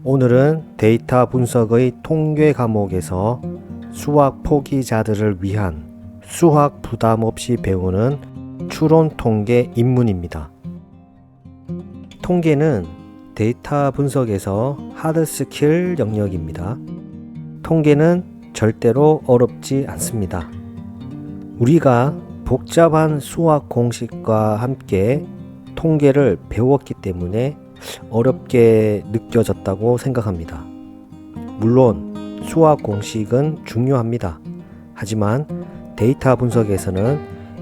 오늘은 데이터 분석의 통계 과목에서 수학 포기자들을 위한 수학 부담 없이 배우는 추론 통계 입문입니다. 통계는 데이터 분석에서 하드 스킬 영역입니다. 통계는 절대로 어렵지 않습니다. 우리가 복잡한 수학 공식과 함께 통계를 배웠기 때문에 어렵게 느껴졌다고 생각합니다. 물론 수학 공식은 중요합니다. 하지만 데이터 분석에서는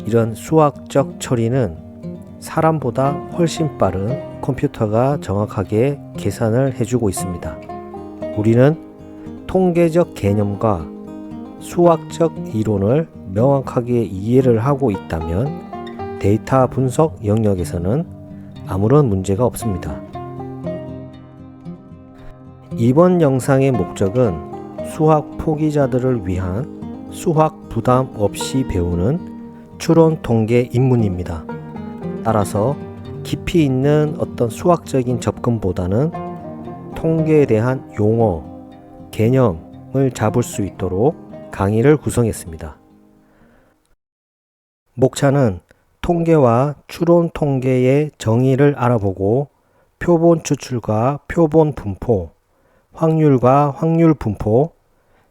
이런 수학적 처리는 사람보다 훨씬 빠른 컴퓨터가 정확하게 계산을 해주고 있습니다. 우리는 통계적 개념과 수학적 이론을 명확하게 이해를 하고 있다면 데이터 분석 영역에서는 아무런 문제가 없습니다. 이번 영상의 목적은 수학 포기자들을 위한 수학 부담 없이 배우는 추론 통계 입문입니다. 따라서 깊이 있는 어떤 수학적인 접근보다는 통계에 대한 용어, 개념을 잡을 수 있도록 강의를 구성했습니다. 목차는 통계와 추론 통계의 정의를 알아보고 표본 추출과 표본 분포, 확률과 확률 분포,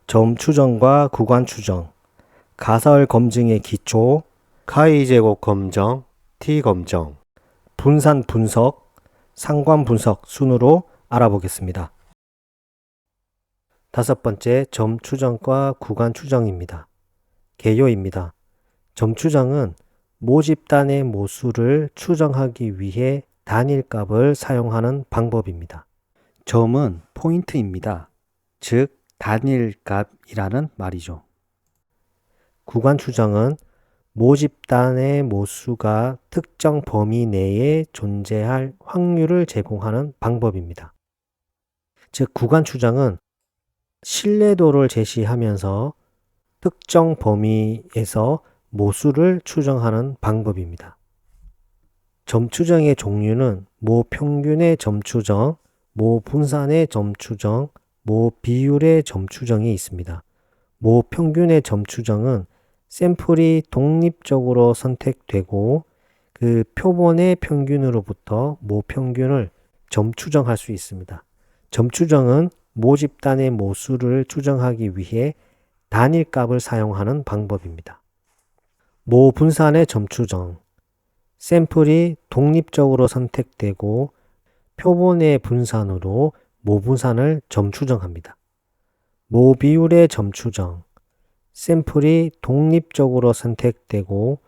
점 추정과 구간 추정, 가설 검증의 기초, 카이 제곱 검정, T 검정, 분산 분석, 상관 분석 순으로 알아보겠습니다. 다섯 번째, 점 추정과 구간 추정입니다. 개요입니다. 점 추정은 모집단의 모수를 추정하기 위해 단일값을 사용하는 방법입니다. 점은 포인트입니다. 즉 단일값이라는 말이죠. 구간 추정은 모집단의 모수가 특정 범위 내에 존재할 확률을 제공하는 방법입니다. 즉 구간 추정은 신뢰도를 제시하면서 특정 범위에서 모수를 추정하는 방법입니다. 점 추정의 종류는 모 평균의 점 추정, 모 분산의 점 추정, 모 비율의 점 추정이 있습니다. 모 평균의 점 추정은 샘플이 독립적으로 선택되고 그 표본의 평균으로부터 모 평균을 점 추정할 수 있습니다. 점 추정은 모집단의 모수를 추정하기 위해 단일값을 사용하는 방법입니다. 모 분산의 점 추정, 샘플이 독립적으로 선택되고 표본의 분산으로 모 분산을 점 추정합니다. 모 비율의 점 추정, 샘플이 독립적으로 선택되고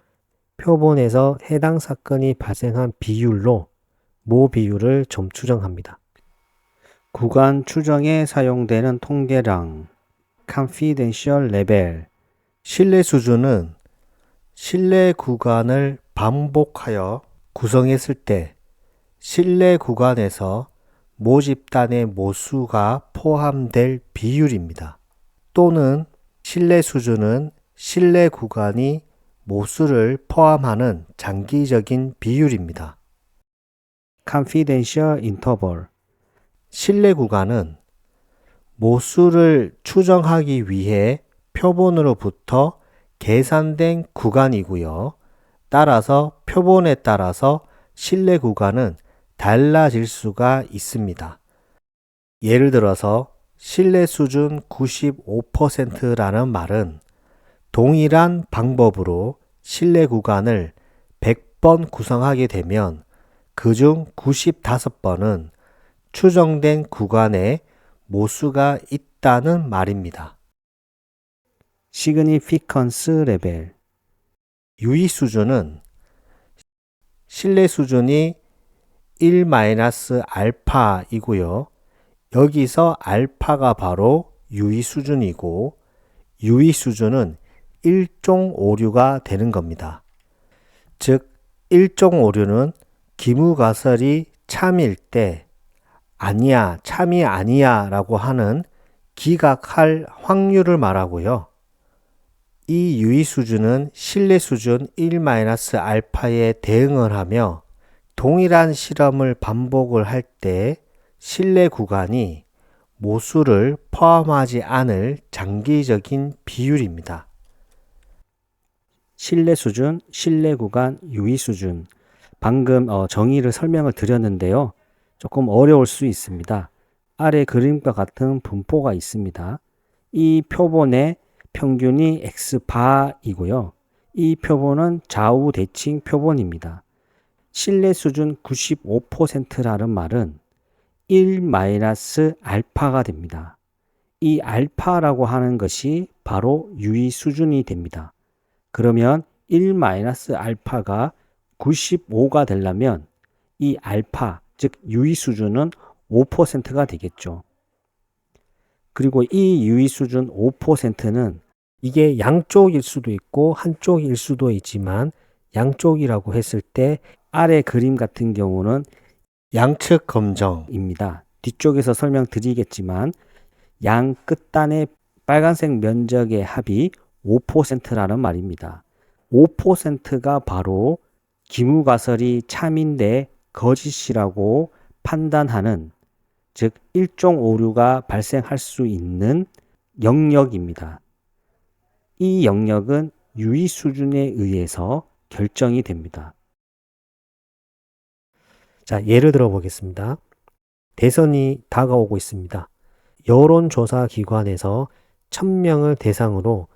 표본에서 해당 사건이 발생한 비율로 모 비율을 점 추정합니다. 구간 추정에 사용되는 통계량, confidential level, 신뢰 수준은 신뢰 구간을 반복하여 구성했을 때 신뢰 구간에서 모집단의 모수가 포함될 비율입니다. 또는 신뢰 수준은 신뢰 구간이 모수를 포함하는 장기적인 비율입니다. confidential interval, 신뢰 구간은 모수를 추정하기 위해 표본으로부터 계산된 구간이고요. 따라서 표본에 따라서 신뢰 구간은 달라질 수가 있습니다. 예를 들어서 신뢰 수준 95%라는 말은 동일한 방법으로 신뢰 구간을 100번 구성하게 되면 그중 95번은 추정된 구간에 모수가 있다는 말입니다. significance level, 유의 수준은 신뢰 수준이 1-알파이고요. 여기서 알파가 바로 유의 수준이고 유의 수준은 1종 오류가 되는 겁니다. 즉 1종 오류는 기무가설이 참일 때 아니야, 참이 아니야 라고 하는 기각할 확률을 말하고요. 이 유의 수준은 신뢰 수준 1-알파에 대응을 하며 동일한 실험을 반복을 할 때 신뢰 구간이 모수를 포함하지 않을 장기적인 비율입니다. 신뢰 수준, 신뢰 구간, 유의 수준. 방금 정의를 설명을 드렸는데요. 조금 어려울 수 있습니다. 아래 그림과 같은 분포가 있습니다. 이 표본의 평균이 x바이고요. 이 표본은 좌우 대칭 표본입니다. 신뢰 수준 95%라는 말은 1-알파가 됩니다. 이 알파라고 하는 것이 바로 유의 수준이 됩니다. 그러면 1-알파가 95가 되려면 이 알파, 즉 유의 수준은 5%가 되겠죠. 그리고 이 유의 수준 5%는 이게 양쪽일 수도 있고 한쪽일 수도 있지만 양쪽이라고 했을 때 아래 그림 같은 경우는 양측 검정 입니다. 뒤쪽에서 설명드리겠지만 양 끝단의 빨간색 면적의 합이 5%라는 말입니다. 5%가 바로 기무가설이 참인데 거짓이라고 판단하는, 즉 일종 오류가 발생할 수 있는 영역입니다. 이 영역은 유의 수준에 의해서 결정이 됩니다. 자, 예를 들어 보겠습니다. 대선이 다가오고 있습니다. 여론조사 기관에서 1000명을 대상으로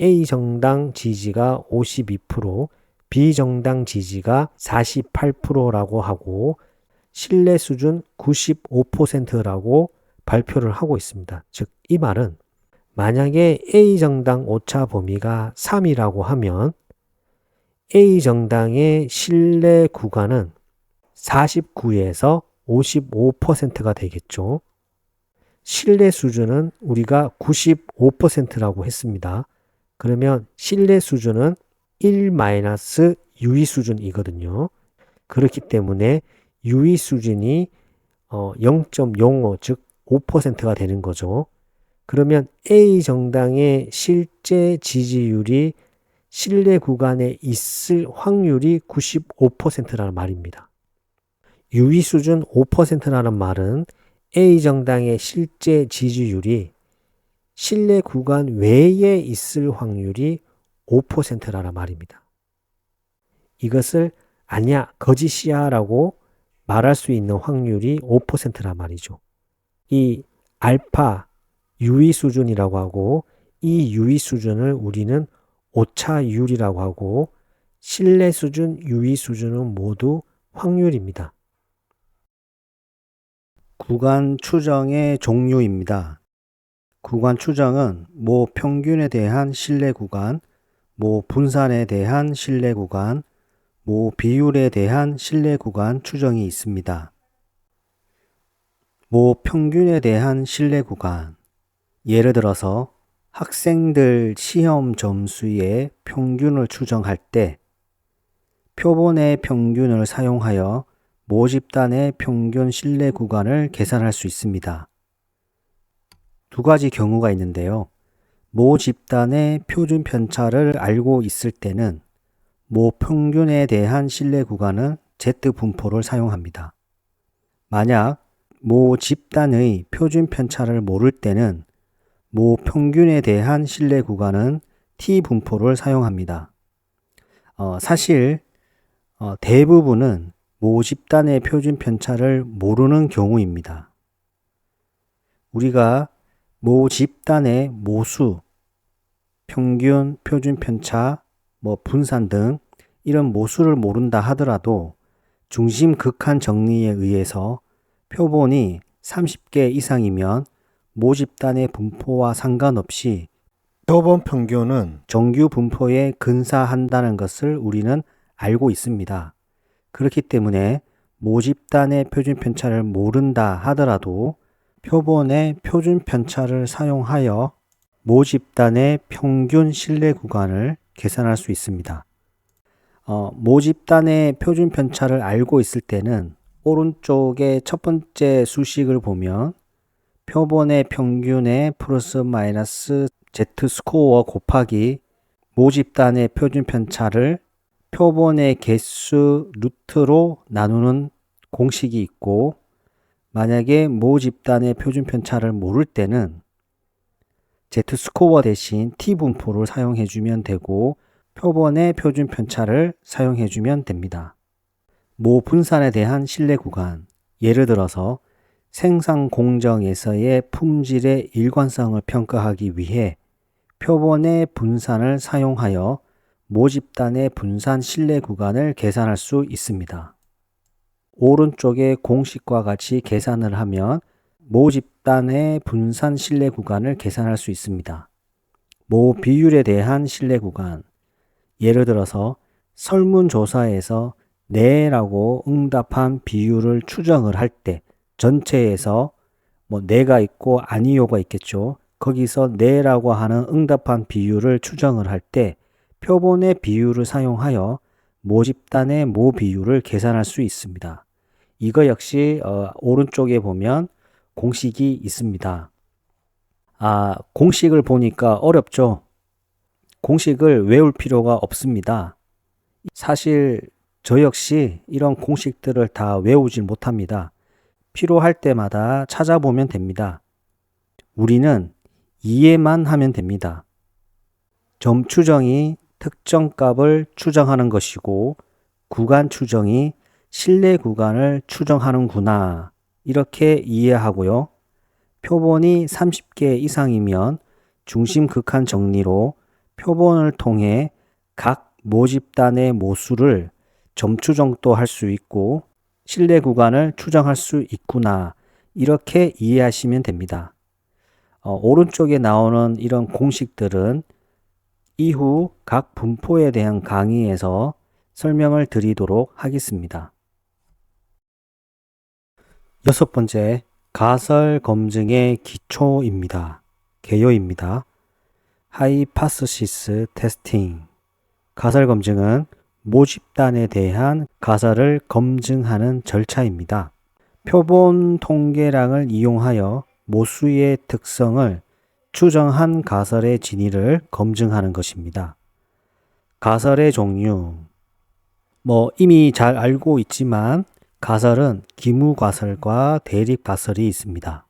A 정당 지지가 52%, B 정당 지지가 48%라고 하고 신뢰 수준 95%라고 발표를 하고 있습니다. 즉, 이 말은 만약에 A 정당 오차 범위가 3이라고 하면 A 정당의 신뢰 구간은 49에서 55%가 되겠죠. 신뢰 수준은 우리가 95%라고 했습니다. 그러면 신뢰 수준은 1-유의 수준이거든요. 그렇기 때문에 유의 수준이 0.05, 즉 5%가 되는 거죠. 그러면 A 정당의 실제 지지율이 신뢰 구간에 있을 확률이 95%라는 말입니다. 유의 수준 5%라는 말은 A 정당의 실제 지지율이 신뢰 구간 외에 있을 확률이 5%라는 말입니다. 이것을 아니야, 거짓이야 라고 말할 수 있는 확률이 5%란 말이죠. 이 알파 유의 수준이라고 하고 이 유의 수준을 우리는 오차율이라고 하고 신뢰 수준, 유의 수준은 모두 확률입니다. 구간 추정의 종류입니다. 구간 추정은 모 평균에 대한 신뢰 구간, 모 분산에 대한 신뢰 구간, 모 비율에 대한 신뢰 구간 추정이 있습니다. 모 평균에 대한 신뢰 구간. 예를 들어서 학생들 시험 점수의 평균을 추정할 때 표본의 평균을 사용하여 모집단의 평균 신뢰 구간을 계산할 수 있습니다. 두 가지 경우가 있는데요. 모집단의 표준 편차를 알고 있을 때는 모 평균에 대한 신뢰 구간은 Z분포를 사용합니다. 만약 모 집단의 표준 편차를 모를 때는 모 평균에 대한 신뢰 구간은 T분포를 사용합니다. 사실 대부분은 모 집단의 표준 편차를 모르는 경우입니다. 우리가 모 집단의 모수, 평균, 표준 편차, 분산 등 이런 모수를 모른다 하더라도 중심 극한 정리에 의해서 표본이 30개 이상이면 모집단의 분포와 상관없이 표본 평균은 정규 분포에 근사한다는 것을 우리는 알고 있습니다. 그렇기 때문에 모집단의 표준 편차를 모른다 하더라도 표본의 표준 편차를 사용하여 모집단의 평균 신뢰 구간을 계산할 수 있습니다. 모집단의 표준 편차를 알고 있을 때는 오른쪽의 첫 번째 수식을 보면 표본의 평균의 플러스 마이너스 Z 스코어 곱하기 모집단의 표준 편차를 표본의 개수 루트로 나누는 공식이 있고 만약에 모 집단의 표준 편차를 모를 때는 Z스코어 대신 T분포를 사용해 주면 되고 표본의 표준 편차를 사용해 주면 됩니다. 모 분산에 대한 신뢰 구간, 예를 들어서 생산 공정에서의 품질의 일관성을 평가하기 위해 표본의 분산을 사용하여 모집단의 분산 신뢰 구간을 계산할 수 있습니다. 오른쪽의 공식과 같이 계산을 하면 모집단의 분산 신뢰 구간을 계산할 수 있습니다. 모 비율에 대한 신뢰 구간, 예를 들어서 설문조사에서 네라고 응답한 비율을 추정을 할 때 전체에서 네가 있고 아니요가 있겠죠. 거기서 네라고 하는 응답한 비율을 추정을 할 때 표본의 비율을 사용하여 모집단의 모 비율을 계산할 수 있습니다. 이거 역시 오른쪽에 보면 공식이 있습니다. 공식을 보니까 어렵죠? 공식을 외울 필요가 없습니다. 사실 저 역시 이런 공식들을 다 외우질 못합니다. 필요할 때마다 찾아보면 됩니다. 우리는 이해만 하면 됩니다. 점 추정이 특정 값을 추정하는 것이고 구간 추정이 신뢰 구간을 추정하는구나 이렇게 이해하고요. 표본이 30개 이상이면 중심 극한 정리로 표본을 통해 각 모집단의 모수를 점추정도 할 수 있고 신뢰 구간을 추정할 수 있구나 이렇게 이해하시면 됩니다. 오른쪽에 나오는 이런 공식들은 이후 각 분포에 대한 강의에서 설명을 드리도록 하겠습니다. 6번째, 가설 검증의 기초입니다. 개요입니다. 하이파스시스 테스팅. 가설 검증은 모집단에 대한 가설을 검증하는 절차입니다. 표본 통계량을 이용하여 모수의 특성을 추정한 가설의 진위를 검증하는 것입니다. 가설의 종류. 이미 잘 알고 있지만 가설은 기무가설과 대립가설이 있습니다.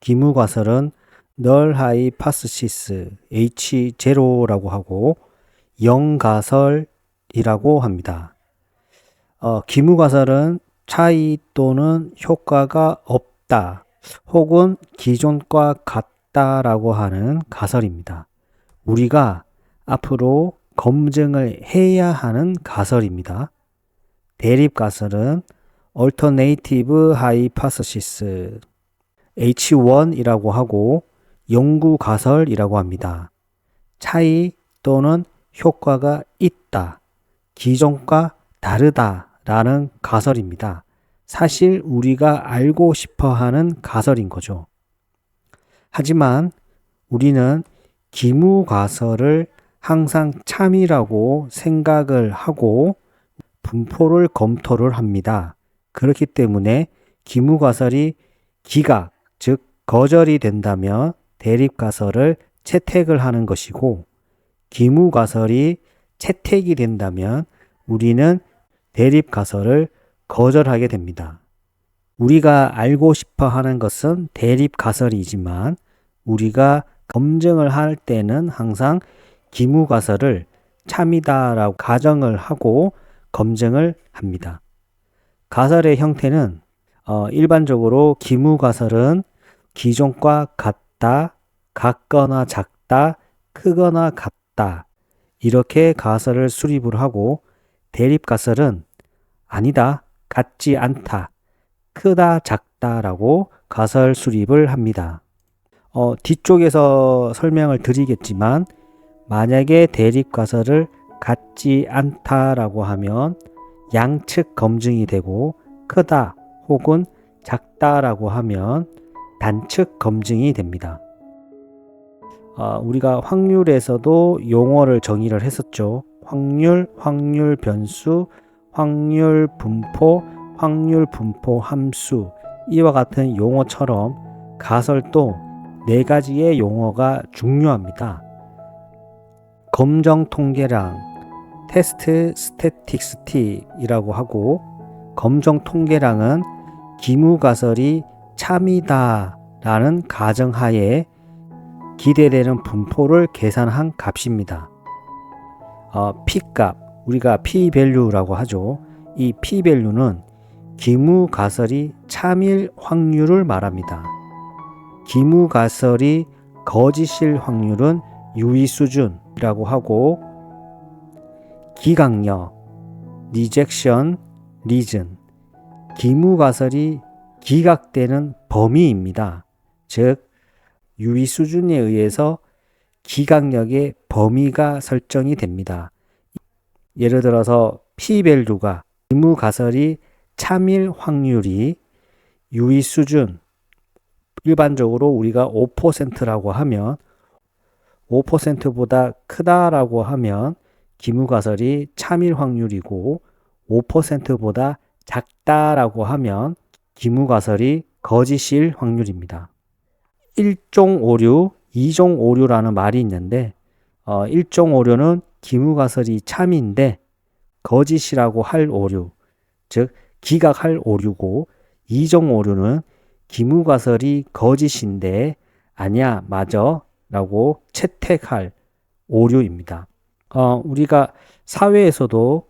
기무가설은 널 하이파스시스 H0라고 하고 영가설이라고 합니다. 기무가설은 차이 또는 효과가 없다 혹은 기존과 같다라고 하는 가설입니다. 우리가 앞으로 검증을 해야 하는 가설입니다. 대립가설은 Alternative Hypothesis H1이라고 하고 영구가설이라고 합니다. 차이 또는 효과가 있다, 기존과 다르다라는 가설입니다. 사실 우리가 알고 싶어 하는 가설인 거죠. 하지만 우리는 기무가설을 항상 참이라고 생각을 하고 분포를 검토를 합니다. 그렇기 때문에 기무가설이 기각, 즉 거절이 된다면 대립가설을 채택을 하는 것이고 기무가설이 채택이 된다면 우리는 대립가설을 거절하게 됩니다. 우리가 알고 싶어 하는 것은 대립가설이지만 우리가 검증을 할 때는 항상 기무가설을 참이다라고 가정을 하고 검증을 합니다. 가설의 형태는 일반적으로 기무가설은 기존과 같다, 같거나 작다, 크거나 같다 이렇게 가설을 수립을 하고 대립가설은 아니다, 같지 않다, 크다, 작다라고 가설 수립을 합니다. 뒤쪽에서 설명을 드리겠지만 만약에 대립가설을 같지 않다라고 하면 양측 검증이 되고 크다 혹은 작다라고 하면 단측 검증이 됩니다. 우리가 확률에서도 용어를 정의를 했었죠. 확률, 확률 변수, 확률 분포, 확률 분포 함수 이와 같은 용어처럼 가설도 4가지의 용어가 중요합니다. 검정 통계량, 테스트 스태틱스틱이라고 하고 검정 통계량은 기무가설이 참이다 라는 가정하에 기대되는 분포를 계산한 값입니다. P값, 우리가 P-value라고 하죠. 이 P-value는 기무가설이 참일 확률을 말합니다. 기무가설이 거짓일 확률은 유의 수준이라고 하고, 기각력, rejection, reason, 기무가설이 기각되는 범위입니다. 즉, 유의 수준에 의해서 기각력의 범위가 설정이 됩니다. 예를 들어서 P-value가 기무가설이 참일 확률이 유의 수준, 일반적으로 우리가 5%라고 하면 5%보다 크다라고 하면 기무가설이 참일 확률이고 5%보다 작다라고 하면 기무가설이 거짓일 확률입니다. 1종 오류, 2종 오류라는 말이 있는데 1종 오류는 기무가설이 참인데 거짓이라고 할 오류, 즉 기각할 오류고, 2종 오류는 기무가설이 거짓인데 아니야, 맞아 라고 채택할 오류입니다. 우리가 사회에서도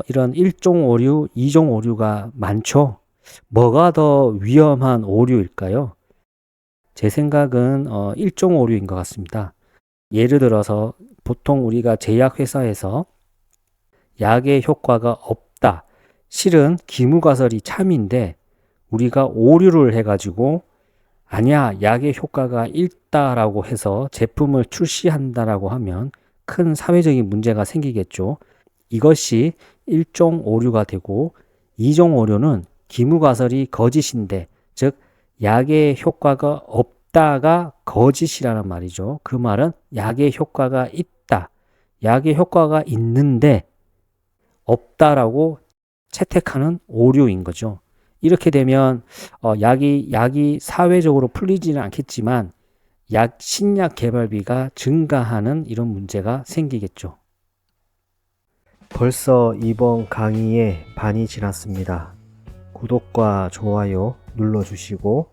이런 1종 오류, 2종 오류가 많죠. 뭐가 더 위험한 오류일까요? 제 생각은 1종 오류인 것 같습니다. 예를 들어서 보통 우리가 제약회사에서 약의 효과가 없다. 실은 기무가설이 참인데 우리가 오류를 해가지고 아니야, 약의 효과가 있다라고 해서 제품을 출시한다라고 하면 큰 사회적인 문제가 생기겠죠. 이것이 1종 오류가 되고, 2종 오류는 기무가설이 거짓인데, 즉 약의 효과가 없다가 거짓이라는 말이죠. 그 말은 약의 효과가 있다, 약의 효과가 있는데 없다라고 채택하는 오류인 거죠. 이렇게 되면 약이 사회적으로 풀리지는 않겠지만 신약 개발비가 증가하는 이런 문제가 생기겠죠. 벌써 이번 강의의 반이 지났습니다. 구독과 좋아요 눌러주시고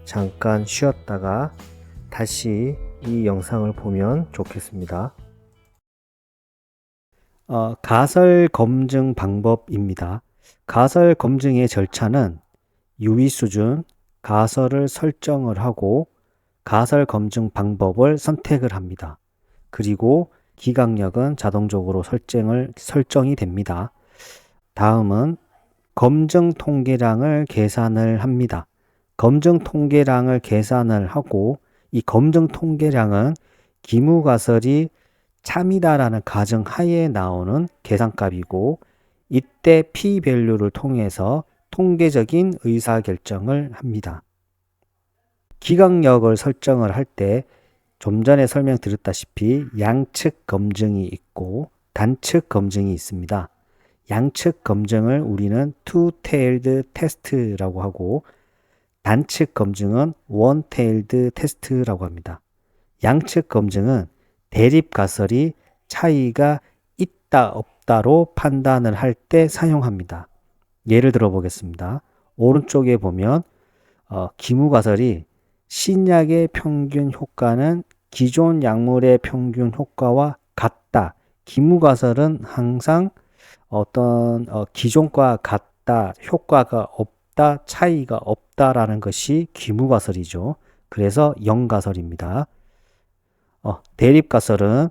잠깐 쉬었다가 다시 이 영상을 보면 좋겠습니다. 가설 검증 방법입니다. 가설 검증의 절차는 유의 수준, 가설을 설정을 하고 가설 검증 방법을 선택을 합니다. 그리고 기각력은 자동적으로 설정이 됩니다. 다음은 검증 통계량을 계산을 합니다. 검증 통계량을 계산을 하고, 이 검증 통계량은 기무가설이 참이다라는 가정하에 나오는 계산값이고, 이때 P-value를 통해서 통계적인 의사결정을 합니다. 기각력을 설정을 할 때 좀 전에 설명드렸다시피 양측 검증이 있고 단측 검증이 있습니다. 양측 검증을 우리는 two-tailed test라고 하고, 단측 검증은 one-tailed test라고 합니다. 양측 검증은 대립 가설이 차이가 있다 없다로 판단을 할 때 사용합니다. 예를 들어 보겠습니다. 오른쪽에 보면 기무가설이 신약의 평균 효과는 기존 약물의 평균 효과와 같다. 기무가설은 항상 어떤 기존과 같다, 효과가 없다, 차이가 없다라는 것이 기무가설이죠. 그래서 영가설입니다. 대립가설은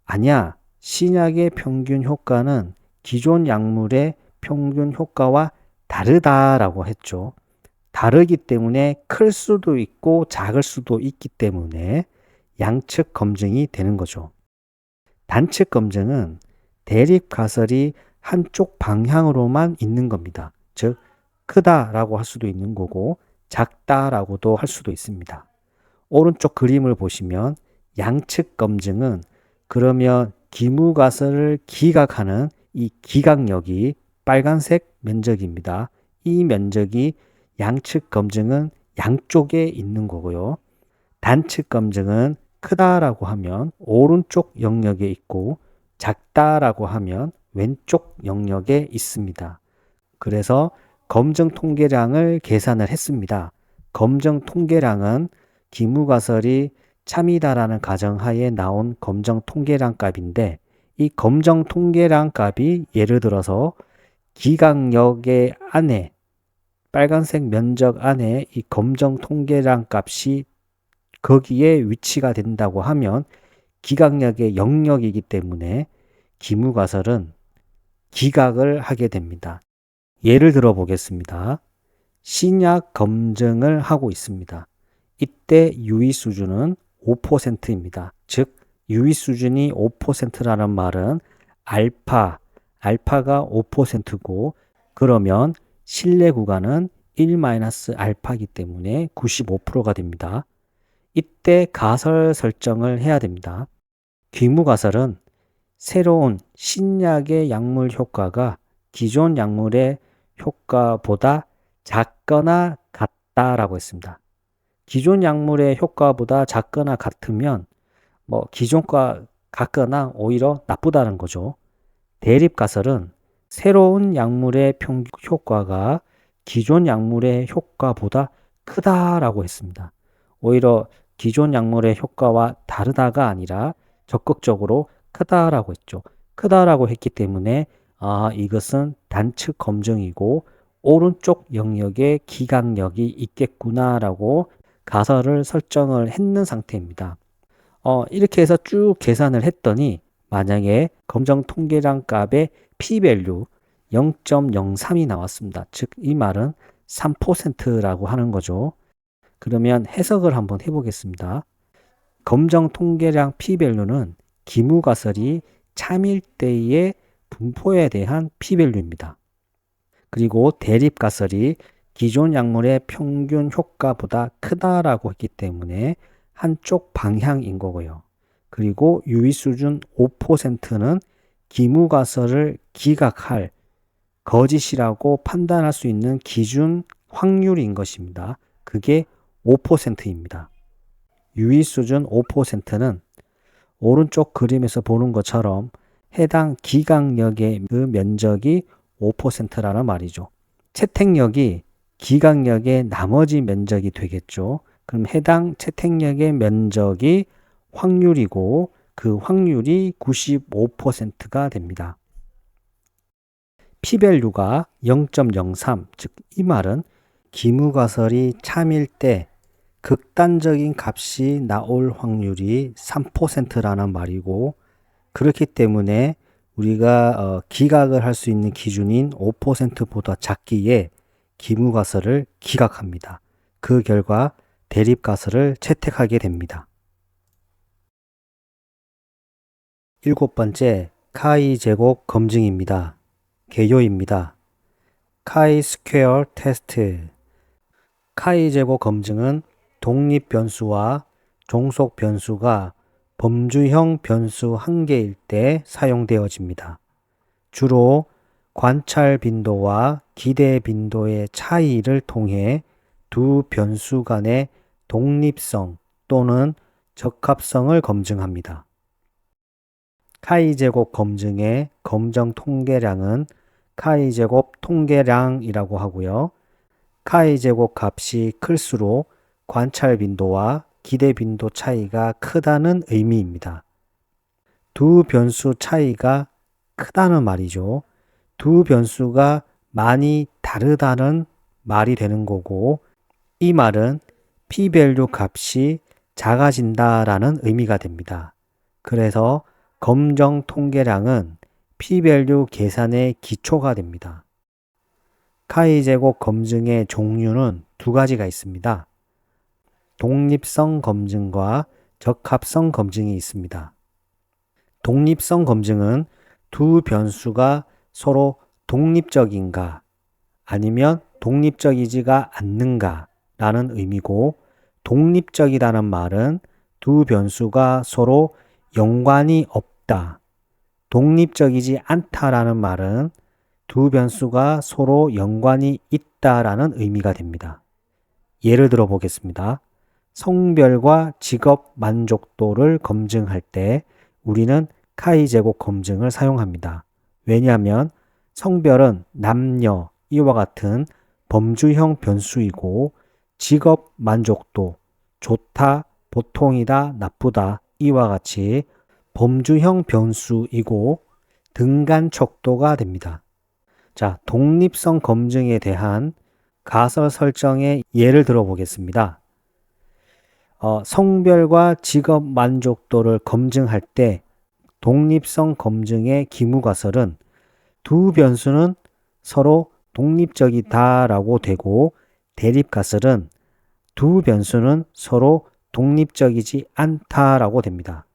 아니야, 신약의 평균 효과는 기존 약물의 평균 효과와 다르다라고 했죠. 다르기 때문에 클 수도 있고 작을 수도 있기 때문에 양측 검증이 되는 거죠. 단측 검증은 대립 가설이 한쪽 방향으로만 있는 겁니다. 즉 크다라고 할 수도 있는 거고 작다라고도 할 수도 있습니다. 오른쪽 그림을 보시면 양측 검증은 그러면 기무가설을 기각하는 이 기각력이 빨간색 면적입니다. 이 면적이 양측 검증은 양쪽에 있는 거고요. 단측 검증은 크다라고 하면 오른쪽 영역에 있고 작다라고 하면 왼쪽 영역에 있습니다. 그래서 검증 통계량을 계산을 했습니다. 검정 통계량은 기무가설이 참이다라는 가정하에 나온 검정 통계량 값인데, 이 검정 통계량 값이 예를 들어서 기각역의 안에, 빨간색 면적 안에 이 검정 통계량 값이 거기에 위치가 된다고 하면 기각역의 영역이기 때문에 기무가설은 기각을 하게 됩니다. 예를 들어 보겠습니다. 신약 검증을 하고 있습니다. 이때 유의 수준은 5%입니다. 즉 유의 수준이 5%라는 말은 알파가 5%고, 그러면 신뢰 구간은 1-알파이기 때문에 95%가 됩니다. 이때 가설 설정을 해야 됩니다. 귀무가설은 새로운 신약의 약물 효과가 기존 약물의 효과보다 작거나 같다라고 했습니다. 기존 약물의 효과보다 작거나 같으면 기존과 같거나 오히려 나쁘다는 거죠. 대립가설은 새로운 약물의 평균 효과가 기존 약물의 효과보다 크다라고 했습니다. 오히려 기존 약물의 효과와 다르다가 아니라 적극적으로 크다라고 했죠. 크다라고 했기 때문에 이것은 단측 검증이고 오른쪽 영역에 기각력이 있겠구나라고 가설을 설정을 했는 상태입니다. 이렇게 해서 쭉 계산을 했더니 만약에 검정 통계량 값의 p-value 0.03이 나왔습니다. 즉 이 말은 3%라고 하는 거죠. 그러면 해석을 한번 해보겠습니다. 검정 통계량 p-value는 기무가설이 참일대의 분포에 대한 p-value입니다. 그리고 대립가설이 기존 약물의 평균 효과보다 크다라고 했기 때문에 한쪽 방향인 거고요. 그리고 유의 수준 5%는 기무가설을 기각할 거짓이라고 판단할 수 있는 기준 확률인 것입니다. 그게 5%입니다. 유의 수준 5%는 오른쪽 그림에서 보는 것처럼 해당 기각력의 그 면적이 5%라는 말이죠. 채택력이 기각력의 나머지 면적이 되겠죠. 그럼 해당 채택력의 면적이 확률이고 그 확률이 95%가 됩니다. p-value가 0.03, 즉 이 말은 기무가설이 참일 때 극단적인 값이 나올 확률이 3%라는 말이고, 그렇기 때문에 우리가 기각을 할 수 있는 기준인 5%보다 작기에 기무가설을 기각합니다. 그 결과 대립가설을 채택하게 됩니다. 7번째, 카이 제곱 검증입니다. 개요입니다. 카이 스퀘어 테스트. 카이 제곱 검증은 독립 변수와 종속 변수가 범주형 변수 한 개일 때 사용되어집니다. 주로 관찰 빈도와 기대 빈도의 차이를 통해 두 변수 간의 독립성 또는 적합성을 검증합니다. 카이 제곱 검증의 검정 통계량은 카이 제곱 통계량이라고 하고요. 카이 제곱 값이 클수록 관찰 빈도와 기대 빈도 차이가 크다는 의미입니다. 두 변수 차이가 크다는 말이죠. 두 변수가 많이 다르다는 말이 되는 거고, 이 말은 p-value 값이 작아진다라는 의미가 됩니다. 그래서 검정 통계량은 p-value 계산의 기초가 됩니다. 카이 제곱 검증의 종류는 두 가지가 있습니다. 독립성 검증과 적합성 검증이 있습니다. 독립성 검증은 두 변수가 서로 독립적인가 아니면 독립적이지가 않는가 라는 의미고, 독립적이라는 말은 두 변수가 서로 연관이 없다. 독립적이지 않다라는 말은 두 변수가 서로 연관이 있다라는 의미가 됩니다. 예를 들어 보겠습니다. 성별과 직업 만족도를 검증할 때 우리는 카이 제곱 검증을 사용합니다. 왜냐하면 성별은 남녀, 이와 같은 범주형 변수이고, 직업 만족도, 좋다, 보통이다, 나쁘다 이와 같이 범주형 변수이고 등간 척도가 됩니다. 자, 독립성 검증에 대한 가설 설정의 예를 들어보겠습니다. 성별과 직업 만족도를 검증할 때 독립성 검증의 기무가설은 두 변수는 서로 독립적이다라고 되고 대립가설은 두 변수는 서로 독립적이지 않다라고 됩니다.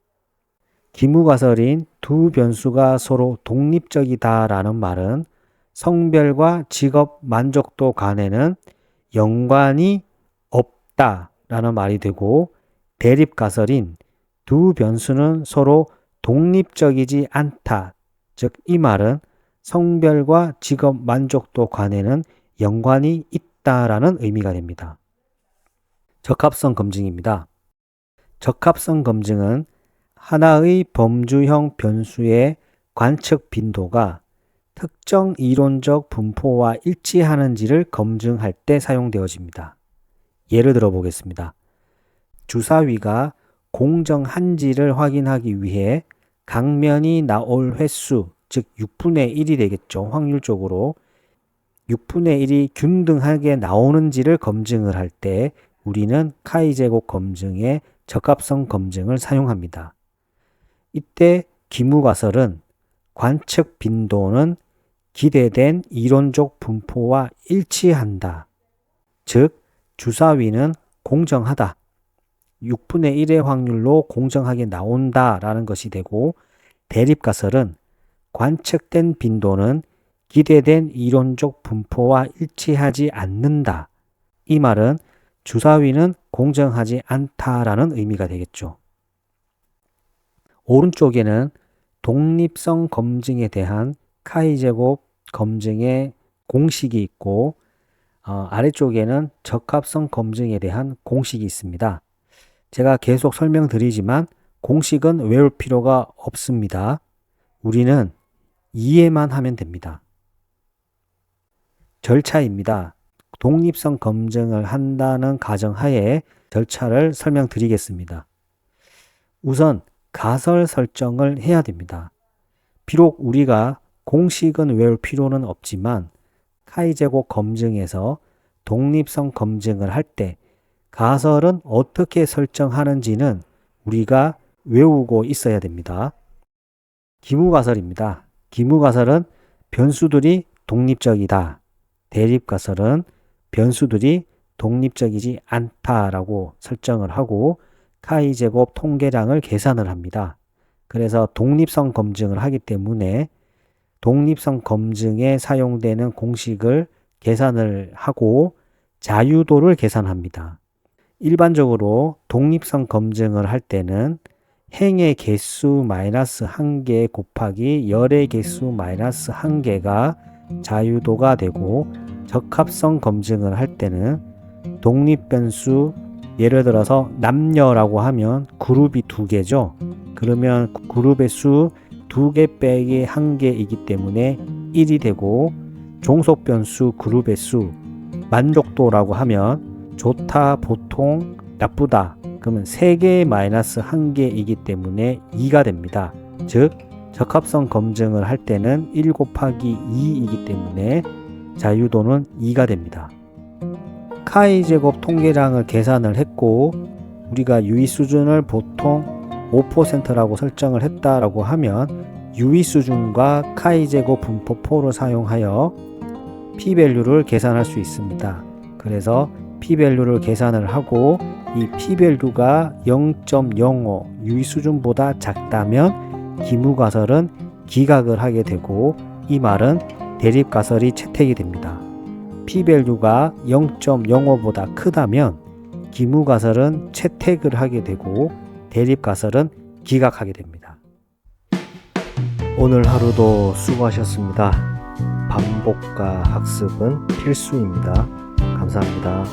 기무가설인 두 변수가 서로 독립적이다라는 말은 성별과 직업 만족도 간에는 연관이 없다라는 말이 되고 대립가설인 두 변수는 서로 독립적이지 않다. 즉, 이 말은 성별과 직업 만족도 간에는 연관이 있다라는 의미가 됩니다. 적합성 검증입니다. 적합성 검증은 하나의 범주형 변수의 관측 빈도가 특정 이론적 분포와 일치하는지를 검증할 때 사용되어집니다. 예를 들어 보겠습니다. 주사위가 공정한지를 확인하기 위해 각면이 나올 횟수, 즉 6분의 1이 되겠죠. 확률적으로 6분의 1이 균등하게 나오는지를 검증을 할 때 우리는 카이-제곱 검증의 적합성 검증을 사용합니다. 이때 기무가설은 관측 빈도는 기대된 이론적 분포와 일치한다. 즉, 주사위는 공정하다. 6분의 1의 확률로 공정하게 나온다라는 것이 되고 대립가설은 관측된 빈도는 기대된 이론적 분포와 일치하지 않는다. 이 말은 주사위는 공정하지 않다라는 의미가 되겠죠. 오른쪽에는 독립성 검증에 대한 카이-제곱 검증의 공식이 있고 아래쪽에는 적합성 검증에 대한 공식이 있습니다. 제가 계속 설명드리지만 공식은 외울 필요가 없습니다. 우리는 이해만 하면 됩니다. 절차입니다. 독립성 검증을 한다는 가정하에 절차를 설명드리겠습니다. 우선 가설 설정을 해야 됩니다. 비록 우리가 공식은 외울 필요는 없지만 카이-제곱 검증에서 독립성 검증을 할 때 가설은 어떻게 설정하는지는 우리가 외우고 있어야 됩니다. 기무가설입니다. 기무가설은 변수들이 독립적이다. 대립가설은 변수들이 독립적이지 않다라고 설정을 하고 카이-제곱 통계량을 계산을 합니다. 그래서 독립성 검증을 하기 때문에 독립성 검증에 사용되는 공식을 계산을 하고 자유도를 계산합니다. 일반적으로 독립성 검증을 할 때는 행의 개수 마이너스 1개 곱하기 열의 개수 마이너스 1개가 자유도가 되고 적합성 검증을 할 때는 독립변수 예를 들어서 남녀라고 하면 그룹이 2개죠. 그러면 그룹의 수 2개 빼기 1개이기 때문에 1이 되고 종속변수 그룹의 수 만족도라고 하면 좋다, 보통, 나쁘다 그러면 3개 마이너스 1개이기 때문에 2가 됩니다. 즉 적합성 검증을 할 때는 1 곱하기 2이기 때문에 자유도는 2가 됩니다. 카이-제곱 통계량을 계산을 했고 우리가 유의 수준을 보통 5%라고 설정을 했다라고 하면 유의 수준과 카이-제곱 분포포를 사용하여 p-밸류를 계산할 수 있습니다. 그래서 p-밸류를 계산을 하고 이 p-밸류가 0.05 유의 수준보다 작다면 기무가설은 기각을 하게 되고 이 말은 대립가설이 채택이 됩니다. p-밸류가 0.05보다 크다면 기무가설은 채택을 하게 되고 대립가설은 기각하게 됩니다. 오늘 하루도 수고하셨습니다. 반복과 학습은 필수입니다. 감사합니다.